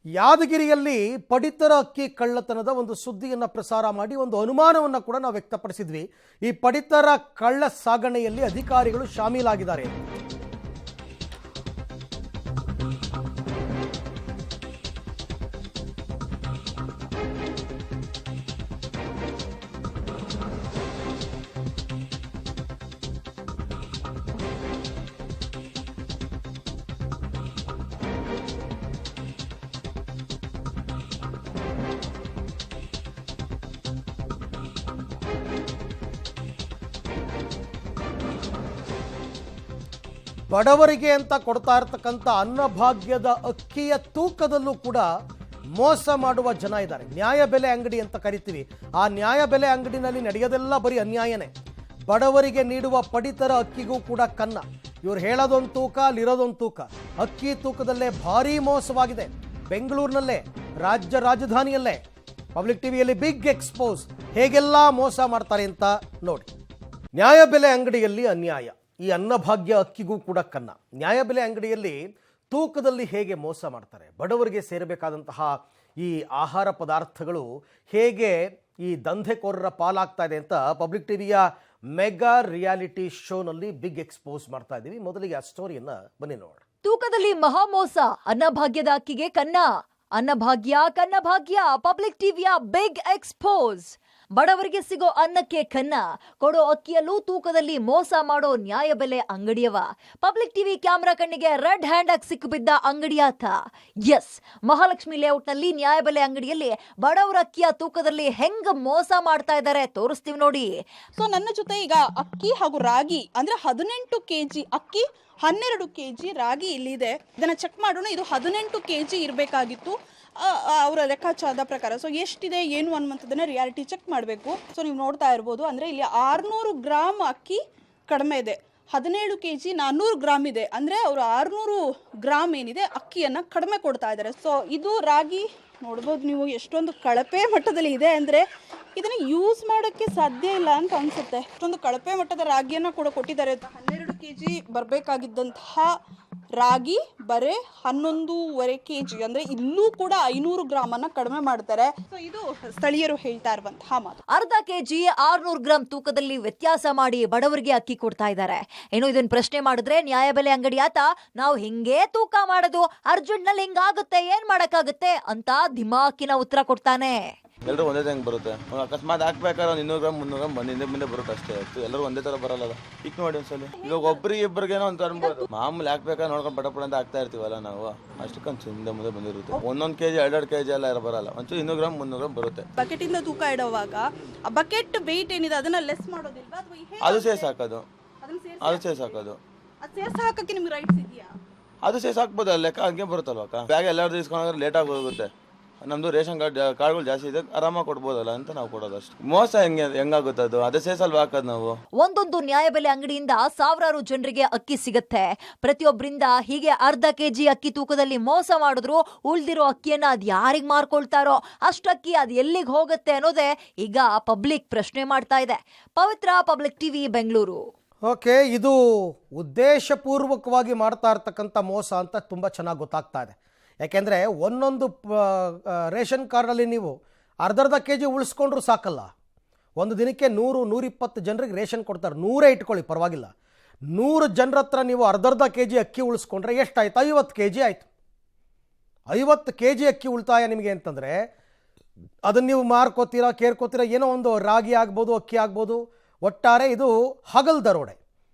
ಯಾದಗಿರಿಯಲ್ಲಿ ಪಡಿತರ ಅಕ್ಕಿ ಕಳ್ಳತನದ ಒಂದು ಸುದ್ದಿಯನ್ನು ಪ್ರಸಾರ ಮಾಡಿ ಒಂದು ಅನುಮಾನವನ್ನು ಕೂಡ ನಾವು ವ್ಯಕ್ತಪಡಿಸಿದ್ವಿ. ಈ ಪಡಿತರ ಕಳ್ಳ ಸಾಗಣೆಯಲ್ಲಿ ಅಧಿಕಾರಿಗಳು ಶಾಮೀಲಾಗಿದ್ದಾರೆ. ಬಡವರಿಗೆ ಅಂತ ಕೊಡ್ತಾ ಇರತಕ್ಕಂಥ ಅನ್ನಭಾಗ್ಯದ ಅಕ್ಕಿಯ ತೂಕದಲ್ಲೂ ಕೂಡ ಮೋಸ ಮಾಡುವ ಜನ ಇದ್ದಾರೆ. ನ್ಯಾಯಬೆಲೆ ಅಂಗಡಿ ಅಂತ ಕರಿತೀವಿ. ಆ ನ್ಯಾಯಬೆಲೆ ಅಂಗಡಿನಲ್ಲಿ ನಡೆಯೋದೆಲ್ಲ ಬರೀ ಅನ್ಯಾಯನೇ. ಬಡವರಿಗೆ ನೀಡುವ ಪಡಿತರ ಅಕ್ಕಿಗೂ ಕೂಡ ಕನ್ನ. ಇವ್ರು ಹೇಳೋದೊಂದು ತೂಕ, ಅಲ್ಲಿರೋದೊಂದು ತೂಕ. ಅಕ್ಕಿ ತೂಕದಲ್ಲೇ ಭಾರೀ ಮೋಸವಾಗಿದೆ. ಬೆಂಗಳೂರಿನಲ್ಲೇ, ರಾಜ್ಯ ರಾಜಧಾನಿಯಲ್ಲೇ ಪಬ್ಲಿಕ್ ಟಿವಿಯಲ್ಲಿ ಬಿಗ್ ಎಕ್ಸ್ಪೋಸ್. ಹೇಗೆಲ್ಲ ಮೋಸ ಮಾಡ್ತಾರೆ ಅಂತ ನೋಡಿ. ನ್ಯಾಯಬೆಲೆ ಅಂಗಡಿಯಲ್ಲಿ ಅನ್ಯಾಯ, ಈ ಅನ್ನಭಾಗ್ಯ ಅಕ್ಕಿಗೂ ಕೂಡ ಕನ್ನ. ನ್ಯಾಯಬೆಲೆ ಅಂಗಡಿಯಲ್ಲಿ ತೂಕದಲ್ಲಿ ಹೇಗೆ ಮೋಸ ಮಾಡ್ತಾರೆ, ಬಡವರಿಗೆ ಸೇರಬೇಕಾದಂತಹ ಈ ಆಹಾರ ಪದಾರ್ಥಗಳು ಹೇಗೆ ಈ ದಂಧೆಕೋರರ ಪಾಲಾಗ್ತಾ ಇದೆ ಅಂತ ಪಬ್ಲಿಕ್ ಟಿವಿಯ ಮೆಗಾ ರಿಯಾಲಿಟಿ ಶೋನಲ್ಲಿ ಬಿಗ್ ಎಕ್ಸ್ಪೋಸ್ ಮಾಡ್ತಾ ಇದ್ದೀವಿ. ಮೊದಲಿಗೆ ಆ ಸ್ಟೋರಿಯನ್ನ ಬನ್ನಿ ನೋಡಿ. ತೂಕದಲ್ಲಿ ಮಹಾಮೋಸ, ಅನ್ನಭಾಗ್ಯದ ಅಕ್ಕಿಗೆ ಕನ್ನ. ಅನ್ನಭಾಗ್ಯ ಕನ್ನಭಾಗ್ಯ, ಪಬ್ಲಿಕ್ ಟಿವಿಯ ಬಿಗ್ ಎಕ್ಸ್ಪೋಸ್. ಬಡವರಿಗೆ ಸಿಗೋ ಅನ್ನಕ್ಕೆ ಕನ್ನ, ಕೊಡೋ ಅಕ್ಕಿಯಲ್ಲೂ ತೂಕದಲ್ಲಿ ಮೋಸ ಮಾಡೋ ನ್ಯಾಯಬೆಲೆ ಅಂಗಡಿಯವ. ಪಬ್ಲಿಕ್ ಟಿವಿ ಕ್ಯಾಮೆರಾ ಕಣ್ಣಿಗೆ ರೆಡ್ ಹ್ಯಾಂಡ್ ಆಗಿ ಸಿಕ್ಕಿಬಿದ್ದ ಅಂಗಡಿಯಾತ. ಎಸ್, ಮಹಾಲಕ್ಷ್ಮಿ ಲೇಔಟ್ನಲ್ಲಿ ನ್ಯಾಯಬೆಲೆ ಅಂಗಡಿಯಲ್ಲಿ ಬಡವರ ಅಕ್ಕಿಯ ತೂಕದಲ್ಲಿ ಹೆಂಗ್ ಮೋಸ ಮಾಡ್ತಾ ಇದ್ದಾರೆ ತೋರಿಸ್ತೀವಿ ನೋಡಿ. ಸೊ ನನ್ನ ಜೊತೆ ಈಗ ಅಕ್ಕಿ ಹಾಗೂ ರಾಗಿ ಅಂದ್ರೆ 18 ಕೆಜಿ ಅಕ್ಕಿ, 12 ಕೆಜಿ ರಾಗಿ ಇಲ್ಲಿದೆ. ಇದನ್ನ ಚೆಕ್ ಮಾಡೋಣ. ಇದು 18 ಕೆಜಿ ಇರಬೇಕಾಗಿತ್ತು ಅವರ ಲೆಕ್ಕಾಚಾರದ ಪ್ರಕಾರ. ಸೊ ಎಷ್ಟಿದೆ ಏನು ಅನ್ನುವಂಥದ್ದನ್ನ ರಿಯಾಲಿಟಿ ಚೆಕ್ ಮಾಡಬೇಕು. ಸೊ ನೀವು ನೋಡ್ತಾ ಇರ್ಬೋದು, ಅಂದರೆ ಇಲ್ಲಿ 600 ಗ್ರಾಮ್ ಅಕ್ಕಿ ಕಡಿಮೆ ಇದೆ. 17 ಕೆಜಿ 400 ಗ್ರಾಮ್ ಇದೆ. ಅಂದರೆ ಅವರು 600 ಗ್ರಾಮ್ ಏನಿದೆ ಅಕ್ಕಿಯನ್ನು ಕಡಿಮೆ ಕೊಡ್ತಾ ಇದ್ದಾರೆ. ಸೊ ಇದು ರಾಗಿ ನೋಡ್ಬೋದು ನೀವು, ಎಷ್ಟೊಂದು ಕಳಪೆ ಮಟ್ಟದಲ್ಲಿ ಇದೆ. ಅಂದರೆ ಇದನ್ನು ಯೂಸ್ ಮಾಡೋಕ್ಕೆ ಸಾಧ್ಯ ಇಲ್ಲ ಅಂತ ಅನಿಸುತ್ತೆ. ಅಷ್ಟೊಂದು ಕಳಪೆ ಮಟ್ಟದ ರಾಗಿಯನ್ನು ಕೂಡ ಕೊಟ್ಟಿದ್ದಾರೆ. 12 ಕೆಜಿ ಬರಬೇಕಾಗಿದ್ದಂತಹ ರಾಗಿ ಬರೇ 11.5 ಕೆಜಿ, ಅಂದ್ರೆ ಇಲ್ಲೂ ಕೂಡ 500 ಗ್ರಾಮ್ ಅನ್ನ ಕಡಿಮೆ ಮಾಡ್ತಾರೆ. ಸೊ ಇದು ಸ್ಥಳೀಯರು ಹೇಳ್ತಾ ಇರುವಂತಹ ಮಾತು. ಅರ್ಧ ಕೆಜಿ 600 ಗ್ರಾಮ್ ತೂಕದಲ್ಲಿ ವ್ಯತ್ಯಾಸ ಮಾಡಿ ಬಡವರಿಗೆ ಅಕ್ಕಿ ಕೊಡ್ತಾ ಇದ್ದಾರೆ. ಏನು ಇದನ್ನ ಪ್ರಶ್ನೆ ಮಾಡಿದ್ರೆ ನ್ಯಾಯಬೆಲೆ ಅಂಗಡಿ ಆತ, ನಾವು ಹಿಂಗೇ ತೂಕ ಮಾಡೋದು, ಅರ್ಜೆಂಟ್ ನಲ್ಲಿ ಹಿಂಗಾಗುತ್ತೆ, ಏನ್ ಮಾಡಕ್ಕಾಗುತ್ತೆ ಅಂತ ಧಿಮಾಕಿನ ಉತ್ತರ ಕೊಡ್ತಾನೆ. ಎಲ್ಲರೂ ಒಂದೇ ತಂಗ ಬರುತ್ತೆ. ಅಕಸ್ಮಾತ್ ಹಾಕ್ಬೇಕಾದ್ರೆ 200 ಗ್ರಾಮ್ 300 ಗ್ರಾಮ್ ಬಂದಿಂದ ಮುಂದೆ ಬರುತ್ತೆ ಅಷ್ಟೇ. ಎಲ್ಲರೂ ಒಂದೇ ತರ ಬರಲ್ಲ. ಈಗ ನೋಡಿ ಒಂದ್ಸಲ, ಈಗ ಒಬ್ಬರಿಗೆ ಇಬ್ಬರಿಗೇನೋ ಅಂತ ಅನ್ಬೋದು. ಮಾಮೂಲಿ ಹಾಕ್ಬೇಕಾದ್ರೆ ನೋಡ್ಕೊಂಡು ಪಟ ಅಂತ ಹಾಕ್ತಾ ಇರ್ತೀವಲ್ಲ ನಾವು, ಅಷ್ಟಕ್ಕೊಂದು ಹಿಂದೆ ಮುಂದೆ ಬಂದಿರುತ್ತೆ. 1 ಕೆಜಿ 2 ಕೆಜಿ ಎಲ್ಲ ಬರಲ್ಲ. ಒಂಚೂರು 200 ಗ್ರಾಮ್ 300 ಗ್ರಾಮ್ ಬರುತ್ತೆ. ಬಕೆಟ್ ಇಂದ ತೂಕ ಇಡುವಾಗ ಆ ಬಕೆಟ್ ವೆಯ್ಟ್ ಏನಿದೆ ಅದನ್ನ ಲೆಸ್ ಮಾಡೋದಿಲ್ವಾ, ಅಥವಾ ಅದು ಸೇರ್ಸಿ ಹಾಕೋದು, ಅದು ಸೇರ್ಸಿ ಹಾಕೋದು. ಅದು ಸೇರ್ಸಿ ಹಾಕಕ್ಕೆ ನಿಮ್ಗೆ ರೈಟ್ಸ್ ಇದೆಯಾ? ಅದು ಸೇರ್ಸಿ ಹಾಕ್ಬೋದು. ಲೆಕ್ಕ ಹಂಗೆ ಬರುತ್ತಲ್ವಕ್ಕ. ಬ್ಯಾಗ್ ಎಲ್ಲರೂ ಇಸ್ಕೊಂಡ್ರೆ ಲೇಟ್ ಆಗಿ ಹೋಗುತ್ತೆ. ನಮ್ದು ರೇಷನ್ ಕಾರ್ಡ್ಗಳು ಜಾಸ್ತಿ ಇದೆ, ಆರಾಮಾಗಿ ಕೊಡ್ಬೋದಲ್ಲ ಅಂತ ನಾವು ಕೊಡೋದು ಅಷ್ಟೇ. ಮೋಸ ಹೆಂಗಾಗುತ್ತೆ ಅದು, ಅದೇ ಸೇಸಲ್ವ ಹಾಕೋದು ನಾವು. ಒಂದೊಂದು ನ್ಯಾಯಬೆಲೆ ಅಂಗಡಿಯಿಂದ ಸಾವಿರಾರು ಜನರಿಗೆ ಅಕ್ಕಿ ಸಿಗುತ್ತೆ. ಪ್ರತಿಯೊಬ್ಬರಿಂದ ಹೀಗೆ ಅರ್ಧ ಕೆಜಿ ಅಕ್ಕಿ ತೂಕದಲ್ಲಿ ಮೋಸ ಮಾಡಿದ್ರು ಉಳ್ದಿರೋ ಅಕ್ಕಿಯನ್ನ ಅದ್ ಯಾರಿಗ್ ಮಾರ್ಕೊಳ್ತಾರೋ ಅಷ್ಟಕ್ಕಿ ಅದ್ ಎಲ್ಲಿಗೆ ಹೋಗುತ್ತೆ ಅನ್ನೋದೇ ಈಗ ಪಬ್ಲಿಕ್ ಪ್ರಶ್ನೆ ಮಾಡ್ತಾ ಇದೆ. ಪವಿತ್ರ, ಪಬ್ಲಿಕ್ ಟಿವಿ, ಬೆಂಗಳೂರು. ಓಕೆ, ಇದು ಉದ್ದೇಶಪೂರ್ವಕವಾಗಿ ಮಾಡ್ತಾ ಇರ್ತಕ್ಕಂಥ ಮೋಸ ಅಂತ ತುಂಬ ಚೆನ್ನಾಗಿ ಗೊತ್ತಾಗ್ತಾ ಇದೆ. ಯಾಕೆಂದರೆ ಒಂದೊಂದು ರೇಷನ್ ಕಾರ್ಡಲ್ಲಿ ನೀವು ಅರ್ಧ ಕೆಜಿ ಉಳಿಸ್ಕೊಂಡ್ರೂ ಸಾಕಲ್ಲ. ಒಂದು ದಿನಕ್ಕೆ 100-120 ಜನರಿಗೆ ರೇಷನ್ ಕೊಡ್ತಾರೆ. 100 ಇಟ್ಕೊಳ್ಳಿ, ಪರವಾಗಿಲ್ಲ. 100 ಜನರ ಹತ್ರ ನೀವು ಅರ್ಧ ಕೆಜಿ ಅಕ್ಕಿ ಉಳಿಸ್ಕೊಂಡ್ರೆ ಎಷ್ಟಾಯ್ತು? 50 ಕೆಜಿ ಆಯಿತು. 50 ಕೆಜಿ ಅಕ್ಕಿ ಉಳಿತಾಯ ನಿಮಗೆ ಅಂತಂದರೆ ಅದನ್ನು ನೀವು ಮಾರ್ಕೋತೀರಾ, ಕೇರ್ಕೋತೀರಾ, ಏನೋ ಒಂದು ರಾಗಿ ಆಗ್ಬೋದು, ಅಕ್ಕಿ ಆಗ್ಬೋದು. ಒಟ್ಟಾರೆ ಇದು ಹಗಲ್ ದರೋಡೆ,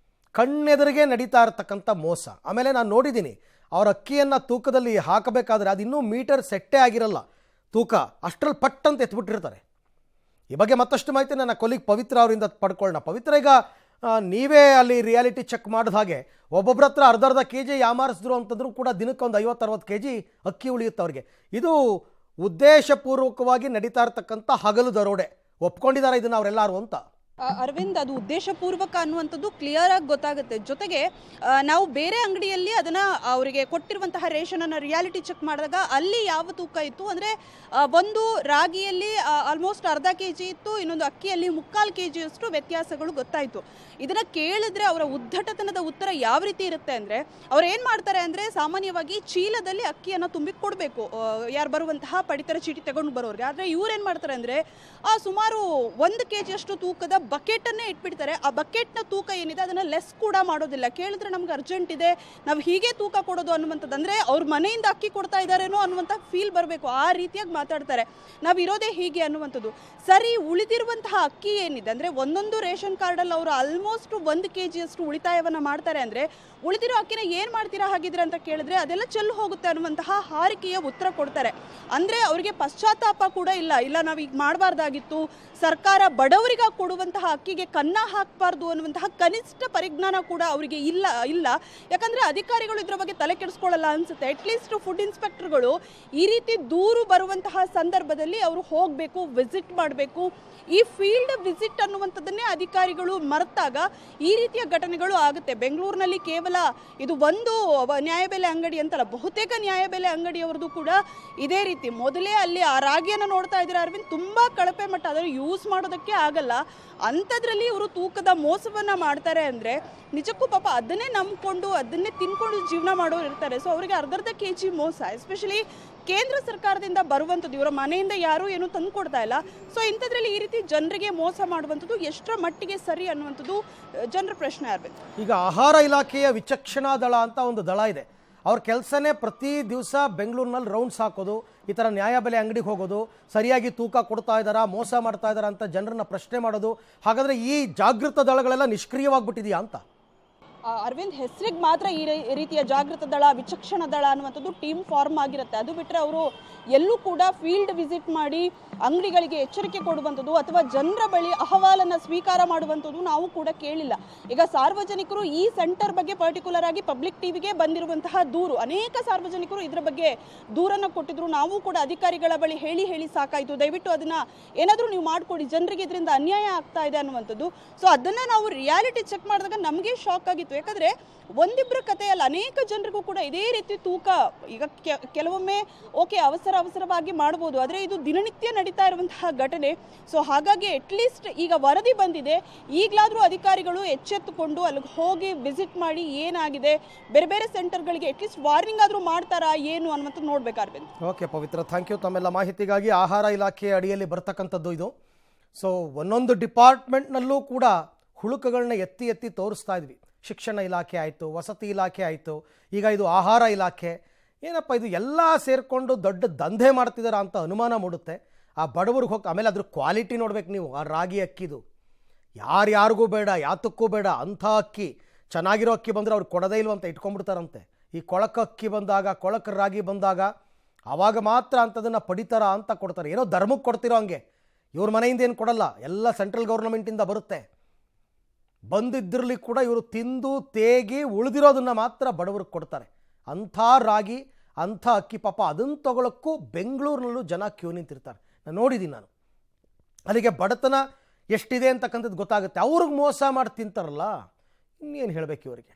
ಕಣ್ಣೆದುರಿಗೆ ನಡೀತಾ ಇರತಕ್ಕಂಥ ಮೋಸ. ಆಮೇಲೆ ನಾನು ನೋಡಿದ್ದೀನಿ, ಅವ್ರ ಅಕ್ಕಿಯನ್ನು ತೂಕದಲ್ಲಿ ಹಾಕಬೇಕಾದ್ರೆ ಅದು ಇನ್ನೂ ಮೀಟರ್ ಸೆಟ್ಟೇ ಆಗಿರಲ್ಲ ತೂಕ, ಅಷ್ಟರಲ್ಲಿ ಪಟ್ಟಂತ ಎತ್ಬಿಟ್ಟಿರ್ತಾರೆ. ಈ ಬಗ್ಗೆ ಮತ್ತಷ್ಟು ಮಾಹಿತಿ ನನ್ನ ಕೊಲಿಗ್ ಪವಿತ್ರ ಅವರಿಂದ ಪಡ್ಕೊಳ್ಳೋಣ. ಪವಿತ್ರ, ಈಗ ನೀವೇ ಅಲ್ಲಿ ರಿಯಾಲಿಟಿ ಚೆಕ್ ಮಾಡಿದ ಹಾಗೆ ಒಬ್ಬೊಬ್ಬರ ಹತ್ರ ಅರ್ಧ ಕೆಜಿ ಯಾಮಾರಿಸಿದ್ರು ಅಂತಂದ್ರೂ ಕೂಡ ದಿನಕ್ಕೊಂದು 50-60 ಕೆಜಿ ಅಕ್ಕಿ ಉಳಿಯುತ್ತೆ ಅವ್ರಿಗೆ. ಇದು ಉದ್ದೇಶಪೂರ್ವಕವಾಗಿ ನಡೀತಾ ಇರ್ತಕ್ಕಂಥ ಹಗಲು ದರೋಡೆ. ಒಪ್ಕೊಂಡಿದ್ದಾರೆ ಇದನ್ನು ಅವರೆಲ್ಲರೂ ಅಂತ? ಅರವಿಂದ್, ಅದು ಉದ್ದೇಶಪೂರ್ವಕ ಅನ್ನುವಂಥದ್ದು ಕ್ಲಿಯರ್ ಆಗಿ ಗೊತ್ತಾಗುತ್ತೆ. ಜೊತೆಗೆ ನಾವು ಬೇರೆ ಅಂಗಡಿಯಲ್ಲಿ ಅದನ್ನ ಅವರಿಗೆ ಕೊಟ್ಟಿರುವಂತಹ ರೇಷನ್ ಅನ್ನ ರಿಯಾಲಿಟಿ ಚೆಕ್ ಮಾಡಿದಾಗ ಅಲ್ಲಿ ಯಾವ ತೂಕ ಇತ್ತು ಅಂದ್ರೆ ಒಂದು ರಾಗಿಯಲ್ಲಿ ಆಲ್ಮೋಸ್ಟ್ ಅರ್ಧ ಕೆಜಿ ಇತ್ತು, ಇನ್ನೊಂದು ಅಕ್ಕಿಯಲ್ಲಿ 3/4 ಕೆಜಿಯಷ್ಟು ವ್ಯತ್ಯಾಸಗಳು ಗೊತ್ತಾಯಿತು. ಇದನ್ನ ಕೇಳಿದ್ರೆ ಅವರ ಉದ್ದಟತನದ ಉತ್ತರ ಯಾವ ರೀತಿ ಇರುತ್ತೆ ಅಂದ್ರೆ, ಅವ್ರು ಏನ್ ಮಾಡ್ತಾರೆ ಅಂದ್ರೆ ಸಾಮಾನ್ಯವಾಗಿ ಚೀಲದಲ್ಲಿ ಅಕ್ಕಿಯನ್ನು ತುಂಬಿಕ್ ಕೊಡಬೇಕು ಯಾರು ಬರುವಂತಹ ಪಡಿತರ ಚೀಟಿ ತಗೊಂಡು ಬರೋರಿಗೆ. ಆದ್ರೆ ಇವ್ರು ಏನ್ ಮಾಡ್ತಾರೆ ಅಂದ್ರೆ ಸುಮಾರು 1 ಕೆಜಿಯಷ್ಟು ತೂಕದ ಬಕೆಟ್ ಅನ್ನೇ ಇಟ್ಬಿಡ್ತಾರೆ. ಆ ಬಕೆಟ್ನ ತೂಕ ಏನಿದೆ ಅದನ್ನ ಲೆಸ್ ಕೂಡ ಮಾಡೋದಿಲ್ಲ. ಕೇಳಿದ್ರೆ ನಮ್ಗೆ ಅರ್ಜೆಂಟ್ ಇದೆ, ನಾವು ಹೀಗೆ ತೂಕ ಕೊಡೋದು ಅನ್ನುವಂಥದ್ದು, ಅಂದ್ರೆ ಅವ್ರ ಮನೆಯಿಂದ ಅಕ್ಕಿ ಕೊಡ್ತಾ ಇದ್ದಾರೇನೋ ಅನ್ನುವಂಥ ಫೀಲ್ ಬರಬೇಕು, ಆ ರೀತಿಯಾಗಿ ಮಾತಾಡ್ತಾರೆ. ನಾವು ಇರೋದೇ ಹೀಗೆ ಅನ್ನುವಂಥದ್ದು. ಸರಿ, ಉಳಿದಿರುವಂತಹ ಅಕ್ಕಿ ಏನಿದೆ ಅಂದ್ರೆ ಒಂದೊಂದು ರೇಷನ್ ಕಾರ್ಡಲ್ಲಿ ಅವರು ಆಲ್ಮೋಸ್ಟ್ 1 ಕೆಜಿಯಷ್ಟು ಉಳಿತಾಯವನ್ನ ಮಾಡ್ತಾರೆ. ಅಂದ್ರೆ ಉಳಿದಿರೋ ಅಕ್ಕಿನ ಏನ್ ಮಾಡ್ತೀರಾ ಹಾಗಿದ್ರೆ ಅಂತ ಕೇಳಿದ್ರೆ ಅದೆಲ್ಲ ಚೆಲ್ಲು ಹೋಗುತ್ತೆ ಅನ್ನುವಂತಹ ಹಾರಿಕೆಯ ಉತ್ತರ ಕೊಡ್ತಾರೆ. ಅಂದ್ರೆ ಅವರಿಗೆ ಪಶ್ಚಾತ್ತಾಪ ಕೂಡ ಇಲ್ಲ ನಾವು ಈಗ ಮಾಡಬಾರ್ದಾಗಿತ್ತು, ಸರ್ಕಾರ ಬಡವರಿಗೆ ಕೊಡುವಂತಹ ಅಕ್ಕಿಗೆ ಕನ್ನ ಹಾಕಬಾರ್ದು ಅನ್ನುವಂತಹ ಕನಿಷ್ಠ ಪರಿಜ್ಞಾನ ಕೂಡ ಅವರಿಗೆ ಇಲ್ಲ. ಯಾಕಂದ್ರೆ ಅಧಿಕಾರಿಗಳು ಇದ್ರ ಬಗ್ಗೆ ತಲೆ ಕೆಡಿಸ್ಕೊಳ್ಳಲ್ಲ ಅನ್ಸುತ್ತೆ. ಅಟ್ಲೀಸ್ಟ್ ಫುಡ್ ಇನ್ಸ್ಪೆಕ್ಟರ್ಗಳು ಈ ರೀತಿ ದೂರು ಬರುವಂತಹ ಸಂದರ್ಭದಲ್ಲಿ ಅವರು ಹೋಗಬೇಕು, ವಿಸಿಟ್ ಮಾಡಬೇಕು. ಈ ಫೀಲ್ಡ್ ವಿಸಿಟ್ ಅನ್ನುವಂಥದ್ದನ್ನೇ ಅಧಿಕಾರಿಗಳು ಮರೆತಾಗ ಈ ರೀತಿಯ ಘಟನೆಗಳು ಆಗುತ್ತೆ. ಬೆಂಗಳೂರಿನಲ್ಲಿ ಕೇವಲ ಇದು ಒಂದು ನ್ಯಾಯಬೆಲೆ ಅಂಗಡಿ ಅಂತಲ್ಲ, ಬಹುತೇಕ ನ್ಯಾಯಬೆಲೆ ಅಂಗಡಿಯವರದು ಕೂಡ ಇದೇ ರೀತಿ. ಮೊದಲೇ ಅಲ್ಲಿ ಆ ರಾಗಿಯನ್ನು ನೋಡ್ತಾ ಇದ್ದಾರೆ ಅರವಿಂದ್, ತುಂಬಾ ಕಳಪೆ ಮಟ್ಟ, ಅದನ್ನು ಯೂಸ್ ಮಾಡೋದಕ್ಕೆ ಆಗಲ್ಲ ಅಂಥದ್ರಲ್ಲಿ ಇವರು ತೂಕದ ಮೋಸವನ್ನ ಮಾಡ್ತಾರೆ. ಅಂದ್ರೆ ನಿಜಕ್ಕೂ ಪಾಪ ಅದನ್ನೇ ನಂಬ್ಕೊಂಡು ಅದನ್ನೇ ತಿನ್ಕೊಂಡು ಜೀವನ ಮಾಡೋರು ಇರ್ತಾರೆ. ಸೊ ಅವರಿಗೆ ಅರ್ಧ ಕೆಜಿ ಮೋಸ, ಎಸ್ಪೆಷಲಿ ಕೇಂದ್ರ ಸರ್ಕಾರದಿಂದ ಬರುವಂಥದ್ದು, ಇವರ ಮನೆಯಿಂದ ಯಾರೂ ಏನು ತಂದು ಕೊಡ್ತಾ ಇಲ್ಲ. ಸೊ ಇಂಥದ್ರಲ್ಲಿ ಈ ರೀತಿ ಜನರಿಗೆ ಮೋಸ ಮಾಡುವಂಥದ್ದು ಎಷ್ಟರ ಮಟ್ಟಿಗೆ ಸರಿ ಅನ್ನುವಂಥದ್ದು ಜನರ ಪ್ರಶ್ನೆ ಆಗಬೇಕು. ಈಗ ಆಹಾರ ಇಲಾಖೆಯ ವಿಚಕ್ಷಣಾ ದಳ ಅಂತ ಒಂದು ದಳ ಇದೆ. ಅವ್ರ ಕೆಲಸನೇ ಪ್ರತಿ ದಿವಸ ಬೆಂಗಳೂರಿನಲ್ಲಿ ರೌಂಡ್ಸ್ ಹಾಕೋದು, ಈ ಥರ ನ್ಯಾಯಬೆಲೆ ಅಂಗಡಿಗೆ ಹೋಗೋದು, ಸರಿಯಾಗಿ ತೂಕ ಕೊಡ್ತಾ ಇದ್ದಾರಾ, ಮೋಸ ಮಾಡ್ತಾ ಇದ್ದಾರಾ ಅಂತ ಜನರನ್ನ ಪ್ರಶ್ನೆ ಮಾಡೋದು. ಹಾಗಾದರೆ ಈ ಜಾಗೃತ ದಳಗಳೆಲ್ಲ ನಿಷ್ಕ್ರಿಯವಾಗ್ಬಿಟ್ಟಿದೆಯಾ ಅಂತ? ಅರವಿಂದ್, ಹೆಸರಿಗೆ ಮಾತ್ರ ಈ ರೀತಿಯ ಜಾಗೃತ ದಳ, ವಿಚಕ್ಷಣ ದಳ ಅನ್ನುವಂಥದ್ದು ಟೀಮ್ ಫಾರ್ಮ್ ಆಗಿರುತ್ತೆ. ಅದು ಬಿಟ್ಟರೆ ಅವರು ಎಲ್ಲೂ ಕೂಡ ಫೀಲ್ಡ್ ವಿಸಿಟ್ ಮಾಡಿ ಅಂಗಡಿಗಳಿಗೆ ಎಚ್ಚರಿಕೆ ಕೊಡುವಂಥದ್ದು ಅಥವಾ ಜನರ ಬಳಿ ಅಹವಾಲನ್ನು ಸ್ವೀಕಾರ ಮಾಡುವಂಥದ್ದು ನಾವು ಕೂಡ ಕೇಳಿಲ್ಲ. ಈಗ ಸಾರ್ವಜನಿಕರು ಈ ಸೆಂಟರ್ ಬಗ್ಗೆ ಪರ್ಟಿಕ್ಯುಲರ್ ಆಗಿ ಪಬ್ಲಿಕ್ ಟಿವಿಗೆ ಬಂದಿರುವಂತಹ ದೂರು, ಅನೇಕ ಸಾರ್ವಜನಿಕರು ಇದರ ಬಗ್ಗೆ ದೂರನ್ನು ಕೊಟ್ಟಿದ್ರು. ನಾವು ಕೂಡ ಅಧಿಕಾರಿಗಳ ಬಳಿ ಹೇಳಿ ಸಾಕಾಯಿತು, ದಯವಿಟ್ಟು ಅದನ್ನ ಏನಾದರೂ ನೀವು ಮಾಡಿಕೊಡಿ, ಜನರಿಗೆ ಇದರಿಂದ ಅನ್ಯಾಯ ಆಗ್ತಾ ಇದೆ ಅನ್ನುವಂಥದ್ದು. ಸೊ ಅದನ್ನ ನಾವು ರಿಯಾಲಿಟಿ ಚೆಕ್ ಮಾಡಿದಾಗ ನಮಗೆ ಶಾಕ್ ಆಗಿತ್ತು. ಯಾಕಂದ್ರೆ ಒಂದಿಬ್ಬರ ಕಥೆಯಲ್ಲ, ಅನೇಕ ಜನರಿಗೂ ಕೂಡ ಇದೇ ರೀತಿ ತೂಕ, ಈಗ ಕೆಲವೊಮ್ಮೆ ಓಕೆ ಅವಸರವಾಗಿ ಮಾಡ್ಬೋದು, ಆದರೆ ಇದು ದಿನನಿತ್ಯ ನಡೀತಾ ಇರುವಂತಹ ಘಟನೆ. ಸೊ ಹಾಗಾಗಿ ಅಟ್ಲೀಸ್ಟ್ ಈಗ ವರದಿ ಬಂದಿದೆ, ಈಗಲಾದರೂ ಅಧಿಕಾರಿಗಳು ಎಚ್ಚೆತ್ತುಕೊಂಡು ಅಲ್ಲಿಗೆ ಹೋಗಿ ವಿಸಿಟ್ ಮಾಡಿ ಏನಾಗಿದೆ, ಬೇರೆ ಬೇರೆ ಸೆಂಟರ್ಗಳಿಗೆ ಅಟ್ಲೀಸ್ಟ್ ವಾರ್ನಿಂಗ್ ಆದರೂ ಮಾಡ್ತಾರಾ ಏನು ಅನ್ನುವಂಥದ್ದು ನೋಡ್ಬೇಕಾರ್ಬೇಕು. ಓಕೆ ಪವಿತ್ರ, ಥ್ಯಾಂಕ್ ಯು ತಮ್ಮೆಲ್ಲ ಮಾಹಿತಿಗಾಗಿ. ಆಹಾರ ಇಲಾಖೆ ಅಡಿಯಲ್ಲಿ ಬರ್ತಕ್ಕಂಥದ್ದು ಇದು. ಸೊ ಒಂದೊಂದು ಡಿಪಾರ್ಟ್ಮೆಂಟ್ನಲ್ಲೂ ಕೂಡ ಹುಳುಕುಗಳನ್ನ ಎತ್ತಿ ತೋರಿಸ್ತಾ ಇದ್ವಿ. ಶಿಕ್ಷಣ ಇಲಾಖೆ ಆಯಿತು, ವಸತಿ ಇಲಾಖೆ ಆಯಿತು, ಈಗ ಇದು ಆಹಾರ ಇಲಾಖೆ. ಏನಪ್ಪ ಇದು ಎಲ್ಲ ಸೇರಿಕೊಂಡು ದೊಡ್ಡ ದಂಧೆ ಮಾಡ್ತಿದ್ದಾರಾ ಅಂತ ಅನುಮಾನ ಮೂಡುತ್ತೆ. ಆ ಬಡವ್ರಿಗೆ ಹೋಗಿ ಆಮೇಲೆ ಅದ್ರ ಕ್ವಾಲಿಟಿ ನೋಡ್ಬೇಕು ನೀವು. ಆ ರಾಗಿ ಅಕ್ಕಿದು ಯಾರಿಗೂ ಬೇಡ, ಯಾತಕ್ಕೂ ಬೇಡ ಅಂಥ ಅಕ್ಕಿ. ಚೆನ್ನಾಗಿರೋ ಅಕ್ಕಿ ಬಂದರೆ ಅವ್ರು ಕೊಡೋದೇ ಇಲ್ವಂತ ಇಟ್ಕೊಂಡ್ಬಿಡ್ತಾರಂತೆ. ಈ ಕೊಳಕ ಅಕ್ಕಿ ಬಂದಾಗ, ಕೊಳಕ ರಾಗಿ ಬಂದಾಗ ಆವಾಗ ಮಾತ್ರ ಅಂಥದನ್ನು ಪಡಿತಾರ ಅಂತ ಕೊಡ್ತಾರೆ. ಏನೋ ಧರ್ಮಕ್ಕೆ ಕೊಡ್ತಿರೋ ಹಂಗೆ. ಇವ್ರ ಮನೆಯಿಂದ ಏನು ಕೊಡಲ್ಲ, ಎಲ್ಲ ಸೆಂಟ್ರಲ್ ಗೌರ್ಮೆಂಟಿಂದ ಬರುತ್ತೆ. ಬಂದಿದ್ರಲ್ಲಿ ಕೂಡ ಇವರು ತಿಂದು ತೇಗಿ ಉಳಿದಿರೋದನ್ನು ಮಾತ್ರ ಬಡವ್ರಿಗೆ ಕೊಡ್ತಾರೆ. ಅಂಥ ರಾಗಿ, ಅಂಥ ಅಕ್ಕಿ, ಪಾಪ ಅದನ್ನು ತಗೊಳ್ಳೋಕ್ಕೂ ಬೆಂಗಳೂರಿನಲ್ಲೂ ಜನ ಕ್ಯೂ ನಿಂತಿರ್ತಾರೆ. ನಾನು ನೋಡಿದ್ದೀನಿ. ನಾನು ಅಲ್ಲಿಗೆ ಬಡತನ ಎಷ್ಟಿದೆ ಅಂತಕ್ಕಂಥದ್ದು ಗೊತ್ತಾಗುತ್ತೆ. ಅವ್ರಿಗೆ ಮೋಸ ಮಾಡಿ ತಿಂತಾರಲ್ಲ, ಇನ್ನೇನು ಹೇಳಬೇಕು ಇವರಿಗೆ.